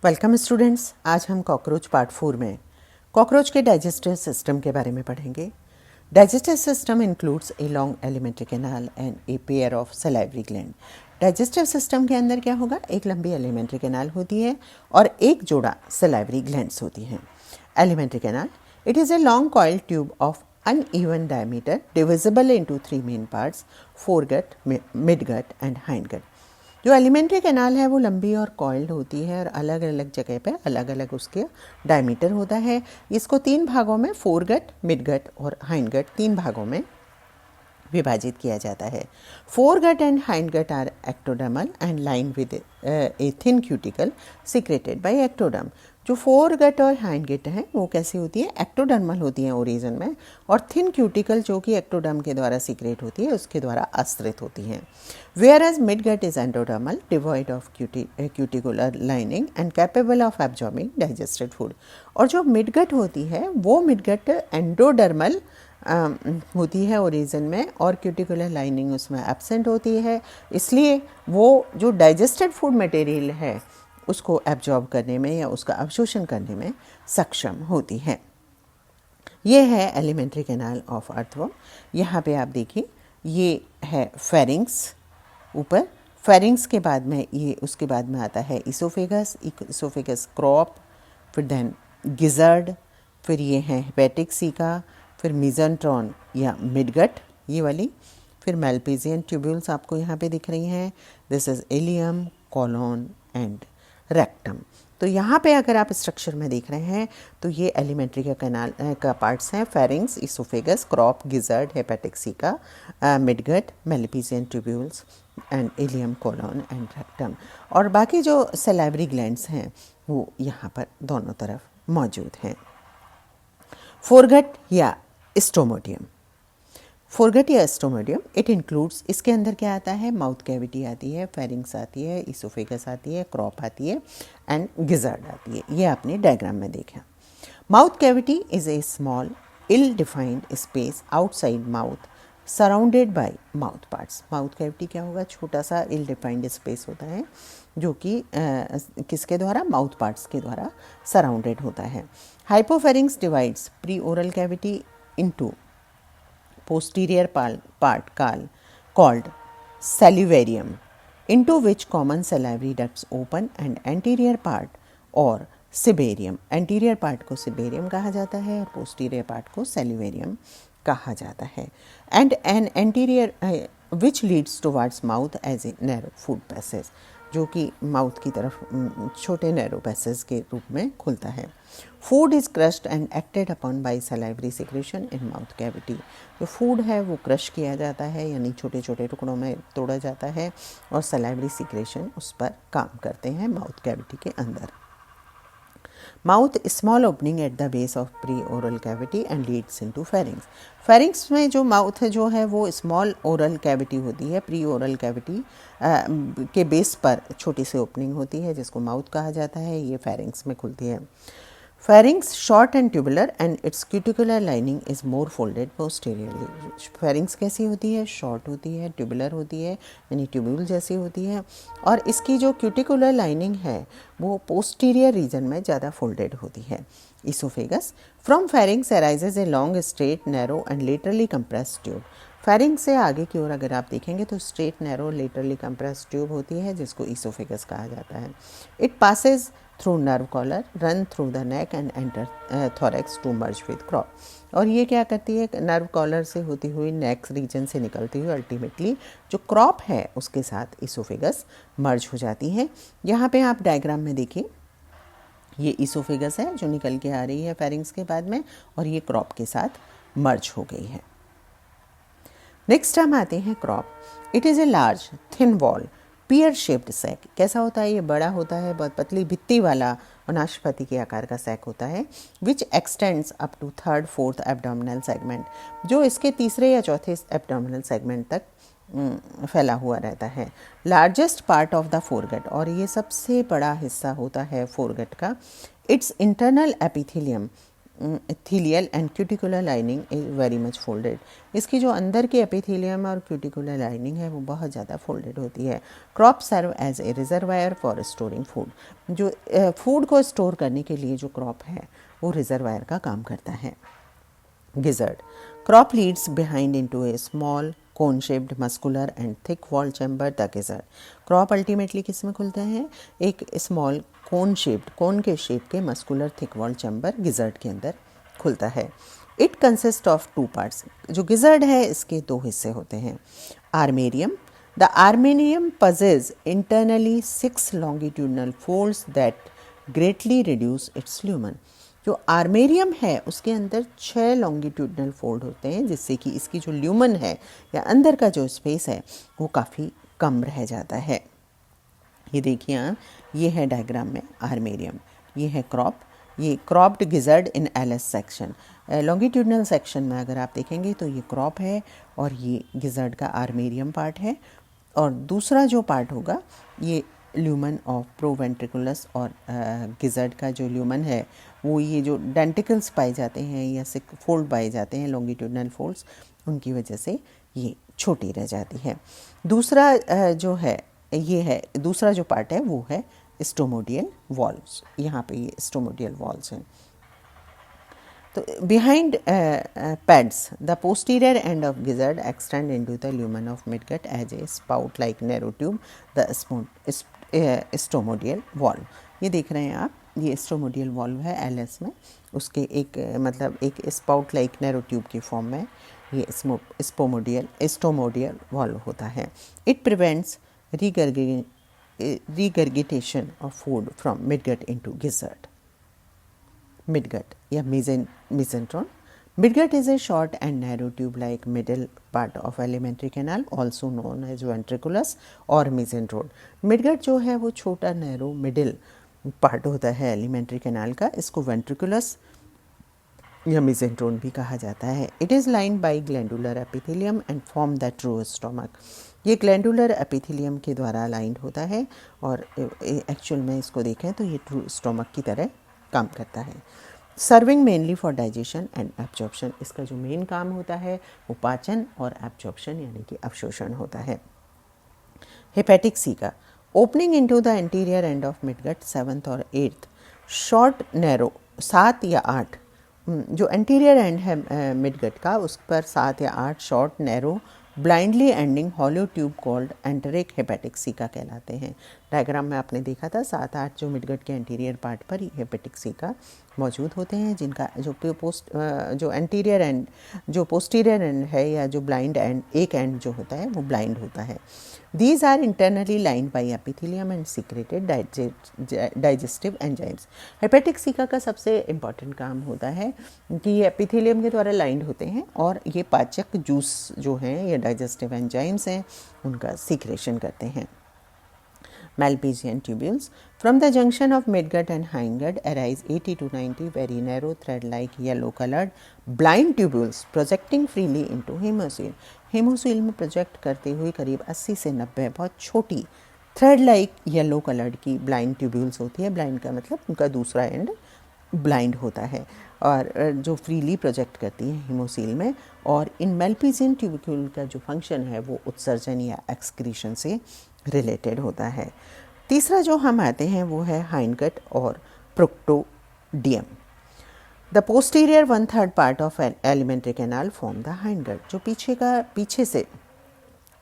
Welcome students. आज हम cockroach part 4 में कॉकरोच के डाइजेस्टिव सिस्टम के बारे में पढ़ेंगे। Digestive system includes a long alimentary canal and A pair of salivary gland. Digestive system के अंदर क्या होगा, एक लंबी एलिमेंट्री कैनाल होती है और एक जोड़ा सलाइवरी ग्लैंड्स होती हैं। Alimentary canal, it is a long coiled tube of uneven diameter divisible into three main parts: foregut, midgut and hindgut। जो एलिमेंट्री कैनाल है वो लंबी और कॉइल्ड होती है और अलग अलग जगह पे अलग अलग उसके डायमीटर होता है। इसको तीन भागों में, फोरगट, मिडगट और हाइंडगट, तीन भागों में विभाजित किया जाता है। Foregut and hindgut are ectodermal and line with a thin cuticle secreted by ectoderm. जो फोरगट और हाइंडगट हैं वो कैसी होती है, एक्टोडर्मल होती हैं ओरिजिन में, और थिन क्यूटिकल जो कि एक्टोडर्म के द्वारा सीक्रेट होती है उसके द्वारा आश्रित होती हैं। Whereas midgut is endodermal, devoid of cuticular lining and capable of absorbing digested food. और जो मिडगट होती है वो मिडगट एंडोडर्मल होती है ओरिजिन में और क्यूटिकुलर लाइनिंग उसमें एब्सेंट होती है, इसलिए वो जो डाइजेस्टेड फूड मटेरियल है उसको एब्जॉर्ब करने में या उसका अवशोषण करने में सक्षम होती है। ये है एलिमेंट्री कैनाल ऑफ अर्थवर्म। यहाँ पे आप देखिए, ये है फेरिंग्स ऊपर, फेरिंग्स के बाद में ये उसके बाद में आता है इसोफेगस, इसोफेगस क्रॉप, फिर देन गिजर्ड, फिर ये है हेपेटिक सीका, फिर मिजनट्रॉन या मिडगट ये वाली, फिर मेल्पिजियन ट्यूब्यूल्स आपको यहाँ पे दिख रही हैं। This is ileum, colon and rectum. तो यहाँ पे अगर आप स्ट्रक्चर में देख रहे हैं तो ये एलिमेंट्री का कैनाल का पार्ट्स हैं: pharynx, oesophagus, crop, gizzard, hepatic caeca, midgut, Malpighian tubules and ileum, colon and rectum. और बाकी जो सलाइवरी ग्लैंड्स हैं वो यहाँ पर दोनों तरफ मौजूद हैं। फोरगट या स्टोमोडियम, फोरगट या स्टोमोडियम, इट इंक्लूड्स, इसके अंदर क्या आता है, माउथ कैविटी आती है, फेरिंग्स आती है, इसोफेगस आती है, क्रॉप आती है एंड गिजर्ड आती है। ये आपने डायग्राम में देखा। Mouth cavity is a small ill defined space outside mouth surrounded by mouth parts. Mouth cavity क्या होगा, छोटा सा इल डिफाइंड स्पेस होता है जो कि किसके द्वारा, माउथ पार्ट्स के द्वारा सराउंडेड होता है। Hypopharynx divides pre oral cavity into posterior part called salivarium, into which common salivary ducts open, and anterior part or cibarium, anterior part को cibarium कहा जाता है और posterior part को salivarium कहा जाता है, and an anterior which leads towards mouth as a narrow food passage, जो कि माउथ की तरफ छोटे नैरो पैसेज के रूप में खुलता है। Food is crushed and acted upon by salivary secretion in mouth cavity. जो फूड है वो क्रश किया जाता है, यानी छोटे छोटे टुकड़ों में तोड़ा जाता है और सलाइवरी सिक्रेशन उस पर काम करते हैं माउथ कैविटी के अंदर। Mouth small opening at the base of pre oral cavity and Leeds into pharynx. Pharynx में जो माउथ है जो है वो स्मॉल ओरल कैविटी होती है, प्री ओरल कैविटी के बेस पर छोटी सी ओपनिंग होती है जिसको माउथ कहा जाता है, ये फेरिंग्स में खुलती है। Pharynx short and tubular and it's cuticular lining is more folded posteriorly. Pharynx कैसी होती है, शॉर्ट होती है, ट्यूबुलर होती है यानी ट्यूब्यूल जैसी होती है, और इसकी जो क्यूटिकुलर लाइनिंग है वो पोस्टीरियर रीजन में ज़्यादा फोल्डेड होती है। Oesophagus, from pharynx arises a long straight narrow and laterally compressed tube. Pharynx से आगे की ओर अगर आप देखेंगे तो straight narrow laterally compressed tube होती है जिसको इसोफेगस कहा जाता है। It passes through nerve collar, run through the neck and enter thorax to merge with crop. और ये क्या करती है, नर्व कॉलर से होती हुई नेक रीजन से निकलती हुई अल्टीमेटली जो क्रॉप है उसके साथ इसोफेगस मर्ज हो जाती है। यहाँ पे आप डायग्राम में देखिए, ये इसोफेगस है जो निकल के आ रही है फेरिंग्स के बाद में, और ये क्रॉप के साथ मर्ज हो गई है। नेक्स्ट हम आते हैं crop. It is a large thin wall pear shaped sac. कैसा होता है, ये बड़ा होता है, बहुत पतली भित्ती वाला और नाशपाती के आकार का सैक होता है, which extends up to third fourth abdominal segment, जो इसके तीसरे या चौथे एब्डोमिनल सेगमेंट तक फैला हुआ रहता है। Largest part of the foregut, और ये सबसे बड़ा हिस्सा होता है फोरगट का। It's internal epithelium epithelial and cuticular lining is very much folded. इसकी जो अंदर की एपिथेलियम और क्यूटिकुलर लाइनिंग है वो बहुत ज़्यादा फोल्डेड होती है। Crop serve as a reservoir for storing food. जो फूड को स्टोर करने के लिए जो क्रॉप है वो रिजर्वायर का काम करता है। Gizzard. Crop leads behind into a small cone-shaped muscular and thick-walled chamber, the gizzard. Crop ultimately किस में खुलते हैं? एक small cone-shaped, cone के shape के muscular thick-walled chamber gizzard के अंदर खुलता है। It consists of two parts. जो gizzard है इसके दो हिस्से होते हैं। Armarium. The armarium possesses internally 6 longitudinal folds that greatly reduce its lumen. जो आर्मेरियम है उसके अंदर 6 लॉन्गिट्यूडनल फोल्ड होते हैं जिससे कि इसकी जो ल्यूमन है या अंदर का जो स्पेस है वो काफ़ी कम रह जाता है। ये देखिए आप, ये है डायग्राम में आर्मेरियम, ये है क्रॉप, ये क्रॉप्ड गिजर्ड इन एलएस सेक्शन। लॉन्गिट्यूडनल सेक्शन में अगर आप देखेंगे तो ये क्रॉप है और ये गिजर्ड का आर्मेरियम पार्ट है, और दूसरा जो पार्ट होगा ये ल्यूमन ऑफ प्रोवेंट्रिकुलस और गिजर्ड का जो ल्यूमन है वो ये जो डेंटिकल्स पाए जाते हैं या सिक फोल्ड पाए जाते हैं लॉन्गिट्यूडनल फोल्ड्स, उनकी वजह से ये छोटी रह जाती है। दूसरा जो है ये है, दूसरा जो पार्ट है वो है स्टोमोडियल वॉल्व्स। यहाँ पे ये स्टोमोडियल वॉल्व्स हैं। तो behind pads the posterior end of gizzard extend into the lumen of midgut as a spout like narrow tube the stomodeal valve. ये देख रहे हैं आप, ये स्टोमोडियल वॉल्व है एलएस में, उसके एक मतलब एक स्पाउट लाइक नैरो ट्यूब की फॉर्म में ये स्टोमोडियल वॉल्व होता है। It prevents regurgitation of food from midgut into gizzard. Midgut या mesenteron. Midgut is a short and narrow tube-like middle part of alimentary canal, also known as ventriculus or mesenteron. Midgut जो है वो छोटा narrow middle part होता है alimentary canal का, इसको ventricles या मेसेंट्रोन भी कहा जाता है। It is lined by glandular epithelium and form the true stomach. ये ग्लैंडुलर एपिथेलियम के द्वारा लाइंड होता है और एक्चुअल में इसको देखें तो ये ट्रू स्टोमक की तरह काम करता है। Serving mainly for digestion and absorption. इसका जो मेन काम होता है वो पाचन और एब्जॉर्प्शन यानी कि अवशोषण होता है। Hepatic caeca opening into the interior end of midgut 7th और 8th, शॉर्ट नैरो 7 या 8, जो एंटीरियर एंड है मिडगट का उस पर 7 या 8 short narrow blindly ending hollow tube called enteric hepatic caeca कहलाते हैं। डायग्राम में आपने देखा था 7-8 जो मिडगट के एंटीरियर पार्ट पर ही हेपेटिक सीका मौजूद होते हैं, जिनका जो एंटीरियर एंड जो पोस्टीरियर एंड है या जो ब्लाइंड एंड एक एंड जो होता है वो ब्लाइंड होता है। These are internally lined by epithelium and secreted digestive enzymes. Hepatic caeca का सबसे इम्पॉर्टेंट काम होता है कि ये एपिथेलियम के द्वारा लाइंड होते हैं और ये पाचक जूस जो हैं या डाइजेस्टिव एंजाइम्स हैं उनका सीक्रेशन करते हैं। Malpighian tubules. From the junction of midgut and hindgut arise 80 to 90 very narrow thread-like yellow-colored blind tubules projecting freely into hemocoel. Haemocoel में प्रोजेक्ट करते हुए करीब 80 से 90 बहुत छोटी थ्रेड लाइक येलो कलर्ड की ब्लाइंड ट्यूब्यूल्स होती है। ब्लाइंड का मतलब उनका दूसरा एंड ब्लाइंड होता है और जो फ्रीली प्रोजेक्ट करती है हेमोसील में। और इन मेल्पिजियन ट्यूबिक्यूल का जो फंक्शन है वो उत्सर्जन या एक्सक्रीशन से रिलेटेड होता है। तीसरा जो हम आते हैं वो है हाइंडगट और proctodeum. The posterior 1/3 part of alimentary canal form the hindgut. जो पीछे से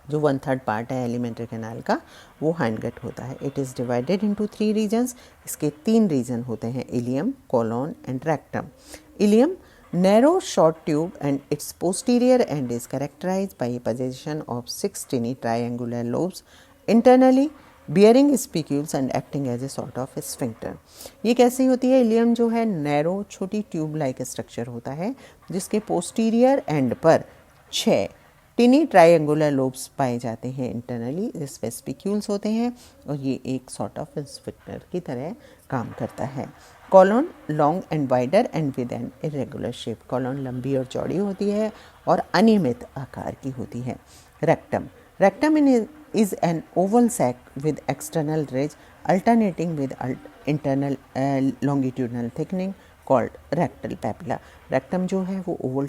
जो 1/3 पार्ट है एलिमेंट्री कैनाल का वो हाइंडगट होता है। It is divided into 3 regions. इसके 3 रीजन होते हैं, ileum, colon and rectum. Ileum narrow short tube and its posterior end is characterized by a possession of 6 tiny triangular lobes internally bearing spicules and acting as a sort of sphincter. ये कैसी होती है? Ilium जो है narrow छोटी tube like structure होता है जिसके पोस्टीरियर एंड पर 6 टिनी ट्रायंगुलर लोब्स पाए जाते हैं इंटरनली, जिसपे स्पिक्यूल्स होते हैं और ये एक सॉर्ट ऑफ स्फिंक्टर की तरह काम करता है। Colon long and wider and with an irregular shape. Colon लंबी और चौड़ी होती है और अनियमित आकार की होती है। Rectum is an oval sac with external ridge alternating with internal longitudinal thickening called rectal papilla. Rectum जो है वो ओवल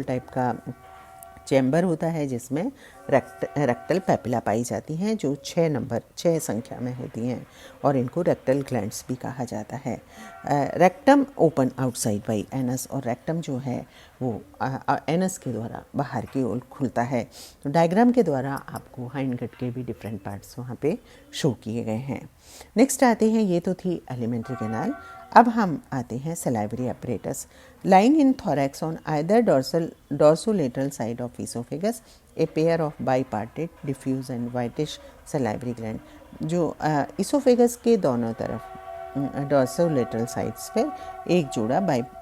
टाइप का चैम्बर होता है जिसमें रेक्टल पैपिला पाई जाती हैं, जो 6 संख्या में होती हैं और इनको रेक्टल ग्लैंड्स भी कहा जाता है। Rectum open outside by anus, और रेक्टम जो है वो एनस के द्वारा बाहर की ओर खुलता है। तो डायग्राम के द्वारा आपको हाइंडगट के भी डिफरेंट पार्ट्स वहाँ पे शो किए गए हैं। नेक्स्ट आते हैं, ये तो थी एलिमेंट्री कैनाल। अब हम आते हैं salivary apparatus. Lying in thorax on either dorsolateral side of oesophagus a pair of bipartite diffuse and whitish salivary gland. जो इसोफेगस के दोनों तरफ डोर्सोलेटरल साइड्स पर एक जोड़ा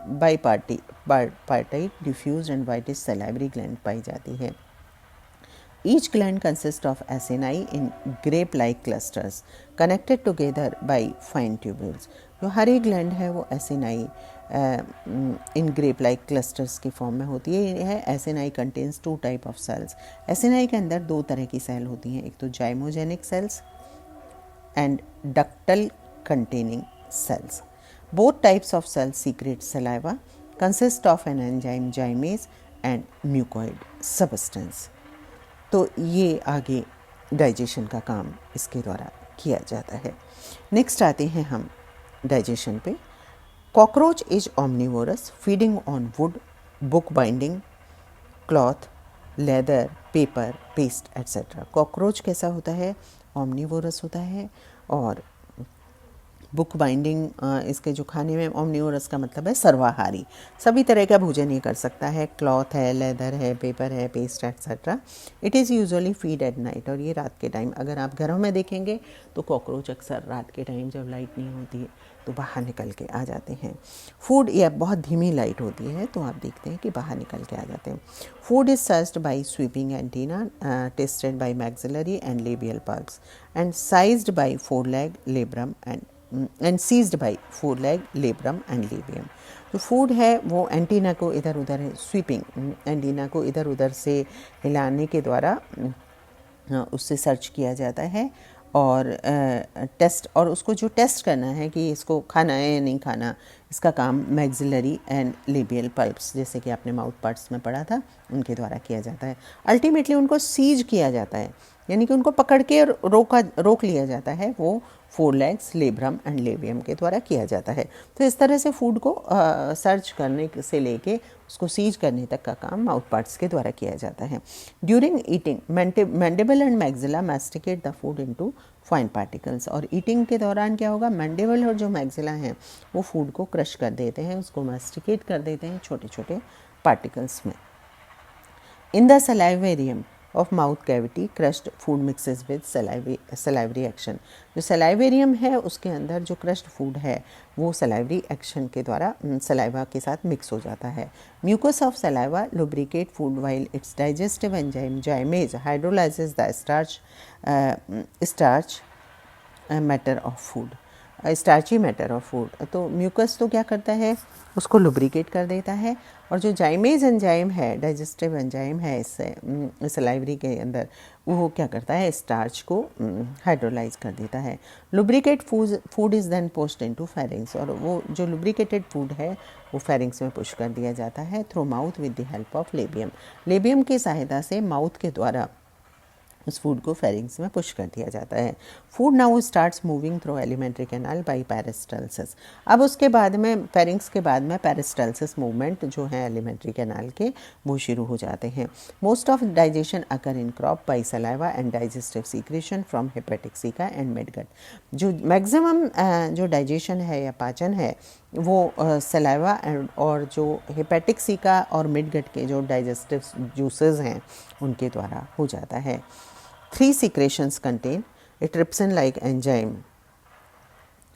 bipartite diffuse and whitish salivary gland पाई जाती है। Each gland consists of acini in grape-like clusters connected together by fine tubules. जो हर एक ग्लैंड है वो acini in grape like clusters की फॉर्म में होती है। यह acini contains 2 type of cells. Acini के अंदर 2 तरह की सेल होती हैं, एक तो zymogenic cells and ductal containing cells. Both types of cells secrete saliva, consist of an enzyme gymase and mucoid substance. तो ये आगे डाइजेशन का काम इसके द्वारा किया जाता है। नेक्स्ट आते हैं हम डाइजेशन पे। Cockroach is omnivorous, feeding on would, book binding, cloth, leather, paper, paste etcetera. Cockroach कैसा होता है? ओमनिवोरस होता है। और बुक बाइंडिंग, इसके जो खाने में ओमनिवोरस का मतलब है सर्वाहारी, सभी तरह का भोजन ये कर सकता है। क्लॉथ है, लेदर है, पेपर है, paste etcetera. It is usually feed at night, और ये रात के टाइम, अगर आप घरों में देखेंगे तो कॉकरोच अक्सर रात के टाइम जब लाइट नहीं होती है तो बाहर निकल के आ जाते हैं। फूड, या बहुत धीमी लाइट होती है तो आप देखते हैं कि बाहर निकल के आ जाते हैं। Food is served by sweeping antenna, tested by maxillary and labial palps and sized by foreleg labrum and seized by foreleg labrum and labium. जो फूड है वो एंटीना को इधर उधर, स्वीपिंग एंटीना को इधर उधर से हिलाने के द्वारा उससे सर्च किया जाता है और टेस्ट, और उसको जो टेस्ट करना है कि इसको खाना है या नहीं खाना, इसका काम मैक्सिलरी एंड लेबियल पल्प्स, जैसे कि आपने माउथ पार्ट्स में पढ़ा था, उनके द्वारा किया जाता है। अल्टीमेटली उनको सीज किया जाता है, यानी कि उनको पकड़ के रोक लिया जाता है, वो फोरलेग्स, लेब्रम एंड लेबियम के द्वारा किया जाता है। तो इस तरह से फूड को सर्च करने से लेके उसको सीज करने तक का काम माउथ पार्ट्स के द्वारा किया जाता है। During eating mandible and maxilla masticate the food into fine particles, और ईटिंग के दौरान क्या होगा, मैंडिबल और जो मैक्सिला हैं वो फूड को क्रश कर देते हैं, उसको मैस्टिकेट कर देते हैं छोटे छोटे पार्टिकल्स में। In the salivarium of mouth cavity crushed food mixes with salivary action. जो सलाइवेरियम है उसके अंदर जो क्रश्ड फूड है वो सलाइवरी एक्शन के द्वारा सलाइवा के साथ मिक्स हो जाता है। Mucus of saliva lubricate food while its digestive enzyme zymase hydrolyses the starch matter of food, starchy matter of food. तो म्यूकस तो क्या करता है, उसको लुब्रिकेट कर देता है, और जो जाइमेज एंजाइम है, डाइजेस्टिव एंजाइम है इससे सलाइवरी के अंदर, वो क्या करता है, स्टार्च को हाइड्रोलाइज कर देता है। Lubricate food is then pushed into pharynx, और वो जो लुब्रिकेटेड फूड है वो फेरिंग्स में पुश कर दिया जाता है through mouth with the help of labium. Labium की सहायता से माउथ के द्वारा उस फूड को फेरिंग्स में पुश कर दिया जाता है। Food now starts moving through alimentary canal by peristalsis. अब उसके बाद में, फेरिंग्स के बाद में पेरिस्टल्सिस मूवमेंट जो है एलिमेंट्री कैनाल के, वो शुरू हो जाते हैं। Most of digestion occur in crop by saliva and digestive secretion from hepatic caeca and midgut. जो मैक्सिमम जो डाइजेशन है या पाचन है वो सलाइवा और जो हेपेटिक सीका और मिडगट के जो डाइजेस्टिव जूसेस हैं उनके द्वारा हो जाता है। 3 secretions contain a trypsin-like enzyme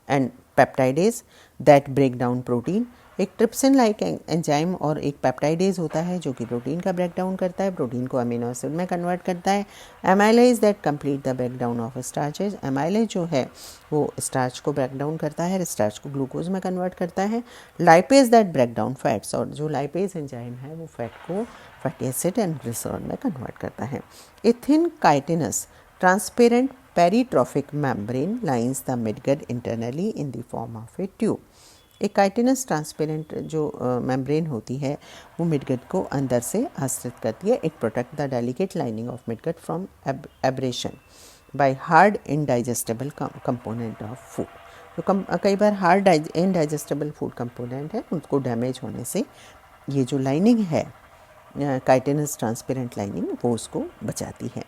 and peptidase that break down protein. एक ट्रिप्सिन लाइक एंजाइम और एक पेप्टाइडेज होता है जो कि प्रोटीन का ब्रेक डाउन करता है, प्रोटीन को अमीनो एसिड में कन्वर्ट करता है। Amylase that complete the break down of starches. Amylase जो है वो स्टार्च को ब्रेक डाउन करता है, स्टार्च को ग्लूकोज में कन्वर्ट करता है। Lipase that break down fats, और जो लाइपेज एंजाइम है वो फैट को फैटी एसिड एंड ग्लिसरॉल में कन्वर्ट करता है। A thin chitinous transparent peritrophic membrane lines the midgut internally in the form of a tube. एक काइटिनस ट्रांसपेरेंट जो मेम्ब्रेन होती है वो मिडगट को अंदर से आश्रित करती है। It protect the delicate lining of midgut from abrasion by hard indigestible component of food. तो कई बार हार्ड इनडाइजेस्टेबल फूड कंपोनेंट है उसको डैमेज होने से ये जो लाइनिंग है काइटिनस ट्रांसपेरेंट लाइनिंग वो उसको बचाती है।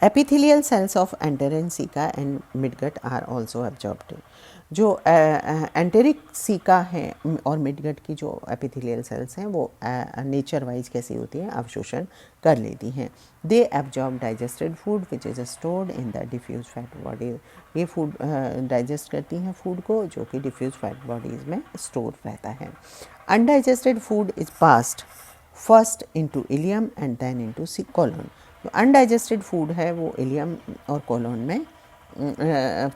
Epithelial cells of enteric caeca and midgut are also absorbed. जो एंटेरिक सीका है और मिडगट की जो एपिथेलियल सेल्स हैं वो नेचर वाइज कैसी होती हैं, अवशोषण कर लेती हैं। They absorb digested food which is stored in the diffuse fat body. ये फूड डाइजेस्ट करती हैं फूड को जो कि डिफ्यूज फैट बॉडीज़ में स्टोर रहता है। Undigested food is passed first into ileum and then into colon. तो अनडाइजेस्टेड फूड है वो इलियम और कोलन में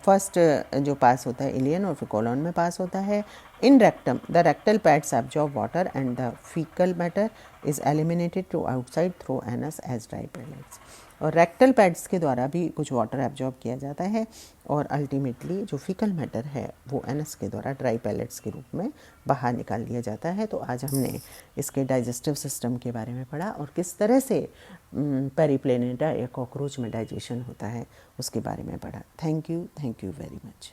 फर्स्ट जो पास होता है इलियन और फिर कोलन में पास होता है। In rectum the rectal pads absorb water and the faecal matter is eliminated to outside through anus as dry pellets. और रेक्टल पैड्स के द्वारा भी कुछ वाटर एब्जॉर्ब किया जाता है और अल्टीमेटली जो फीकल मैटर है वो एनस के द्वारा ड्राई पैलेट्स के रूप में बाहर निकाल लिया जाता है। तो आज हमने इसके डाइजेस्टिव सिस्टम के बारे में पढ़ा और किस तरह से पेरिप्लेनेटा या कॉकरोच में डाइजेशन होता है उसके बारे में पढ़ा। Thank you very much.